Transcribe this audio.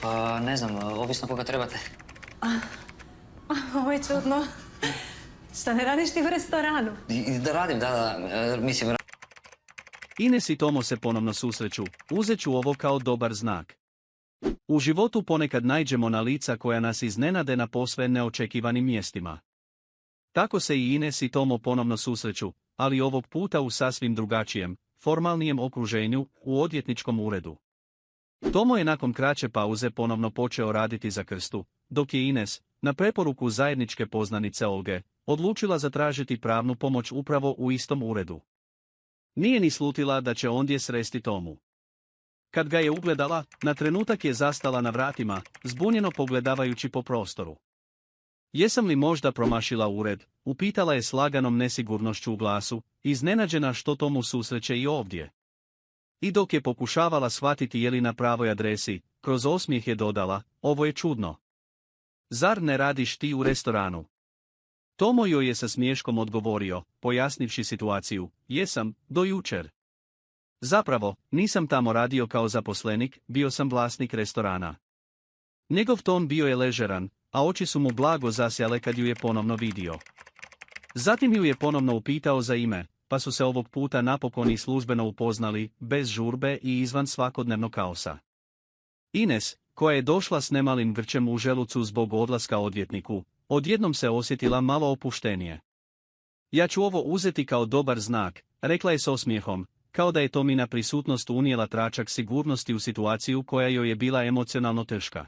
Pa ne znam, ovisno koga trebate. Ovo je čudno. Šta ne radiš ti u restoranu? Da radim, da, mislim... Ines i Tomo se ponovno susreću, uzet ću ovo kao dobar znak. U životu ponekad naiđemo na lica koja nas iznenade na posve neočekivanim mjestima. Tako se i Ines i Tomo ponovno susreću, ali ovog puta u sasvim drugačijem, formalnijem okruženju, u odvjetničkom uredu. Tomo je nakon kraće pauze ponovno počeo raditi za Krstu, dok je Ines, na preporuku zajedničke poznanice Olge, odlučila zatražiti pravnu pomoć upravo u istom uredu. Nije ni slutila da će ondje sresti Tomu. Kad ga je ugledala, na trenutak je zastala na vratima, zbunjeno pogledavajući po prostoru. Jesam li možda promašila ured, upitala je s laganom nesigurnošću u glasu, iznenađena što Tomu susreće i ovdje. I dok je pokušavala shvatiti je li na pravoj adresi, kroz osmijeh je dodala, ovo je čudno. Zar ne radiš ti u restoranu? Tomo joj je sa smiješkom odgovorio, pojasnivši situaciju, jesam, do jučer. Zapravo, nisam tamo radio kao zaposlenik, bio sam vlasnik restorana. Njegov ton bio je ležeran, a oči su mu blago zasjale kad ju je ponovno vidio. Zatim ju je ponovno upitao za ime, pa su se ovog puta napokon i službeno upoznali, bez žurbe i izvan svakodnevnog kaosa. Ines, koja je došla s nemalim grčem u želucu zbog odlaska odvjetniku, odjednom se osjetila malo opuštenije. Ja ću ovo uzeti kao dobar znak, rekla je s osmijehom, kao da je Tomina prisutnost unijela tračak sigurnosti u situaciju koja joj je bila emocionalno teška.